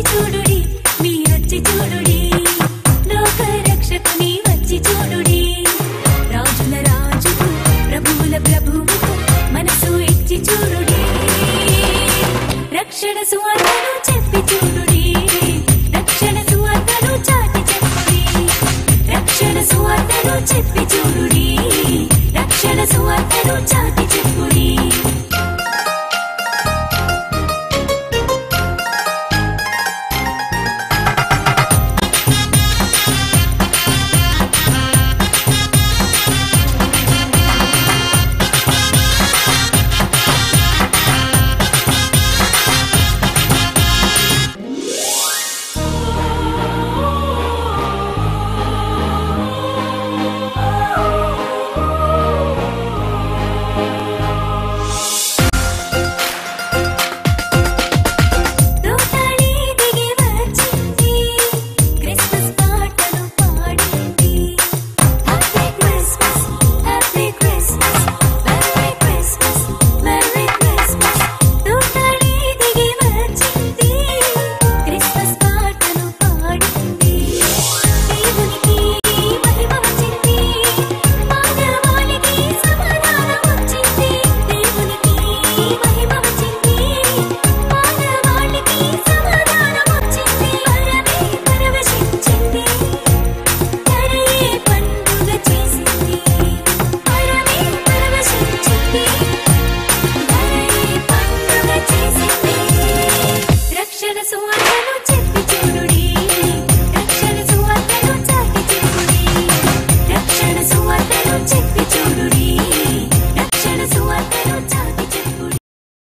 చూడుడి మీరొచ్చి చూడుడి లోక రక్షకుని వచ్చి చూడుడి రాజుల రాజుకు ప్రభువుల ప్రభువుకు మనసు ఇచ్చి చూడుడి రక్షణ సువార్తను చెప్పి చూడుడి రక్షణ సువార్తను చాటి చెప్పుడి రక్షణ సువార్తను చెప్పి చూడుడి రక్షణ సువార్తను చాటి చెప్పుడి